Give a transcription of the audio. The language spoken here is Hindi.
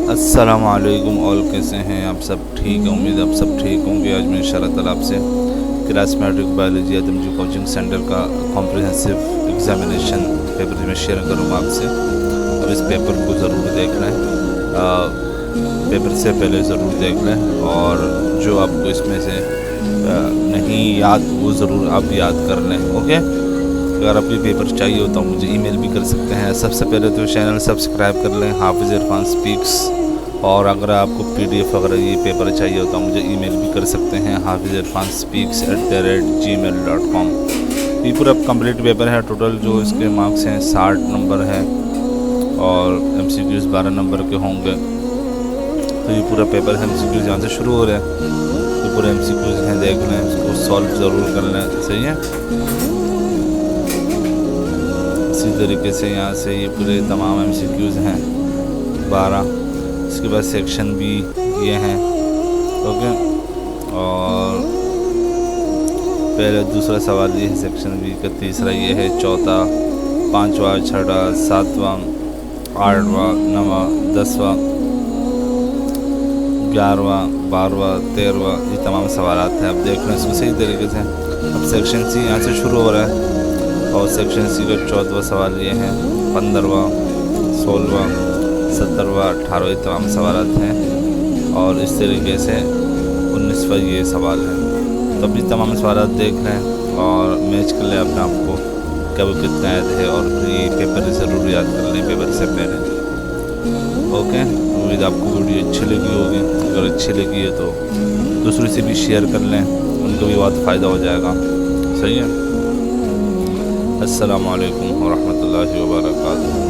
अस्सलाम वालेकुम। और कैसे हैं आप सब? ठीक है, उम्मीद आप सब ठीक होंगे। आज मैं इंशाअल्लाह ताला आपसे class matric biology Adamjee coaching centre का कॉम्प्रिहेंसिव एग्ज़ामिनेशन पेपर में शेयर करूँगा आपसे। और इस पेपर को ज़रूर देख लें, पेपर से पहले ज़रूर देख लें, और जो आपको इसमें से नहीं याद वो ज़रूर आप याद कर लें। ओके, अगर आपको पेपर चाहिए हो तो मुझे ईमेल भी कर सकते हैं। सबसे पहले तो चैनल सब्सक्राइब कर लें, हाफिज़ इरफान स्पीक्स। और अगर आपको PDF वगैरह ये पेपर चाहिए हो तो मुझे ईमेल भी कर सकते हैं, हाफिज़ इरफान स्पीक्स @gmail.com। ये पूरा कंप्लीट पेपर है। टोटल जो इसके मार्क्स हैं 60 नंबर है, और MCQs 12 नंबर के होंगे। तो ये पूरा पेपर है, MCQs यहाँ से शुरू हो रहे हैं, तो पूरे MCQs हैं, देख लें, इसको सॉल्व ज़रूर कर लें। सही है। इसी तरीके से यहाँ से ये पूरे तमाम MCQs हैं 12। इसके बाद सेक्शन भी ये हैं। ओके, और पहले दूसरा सवाल ये है सेक्शन बी का, तीसरा ये है, चौथा, पाँचवा, छठा, सातवां, आठवां, नवा, 10वां, 11वां, 12वां, 13वां, ये तमाम सवाल हैं। अब देख लें इसको सही तरीके से। अब सेक्शन सी यहाँ से शुरू हो रहा है, और सेक्शन सी का 14वां सवाल ये है, 15वां, 16वां, 17वां, 18वां, तमाम सवाल हैं। और इस तरीके से 19वां ये सवाल है। तो अभी तमाम सवाल देख लें और मैच कर लें अपने आप को, क्या वो कितना याद है, और फिर ये पेपर ज़रूर याद कर लें पेपर से पहले। ओके, उम्मीद आपको वीडियो अच्छी लगी होगी। अगर अच्छी लगी है तो दूसरों से भी शेयर कर लें, उनको भी बहुत फ़ायदा हो जाएगा। सही है। अस्सलामु अलैकुम व रहमतुल्लाहि व बरकातुहू।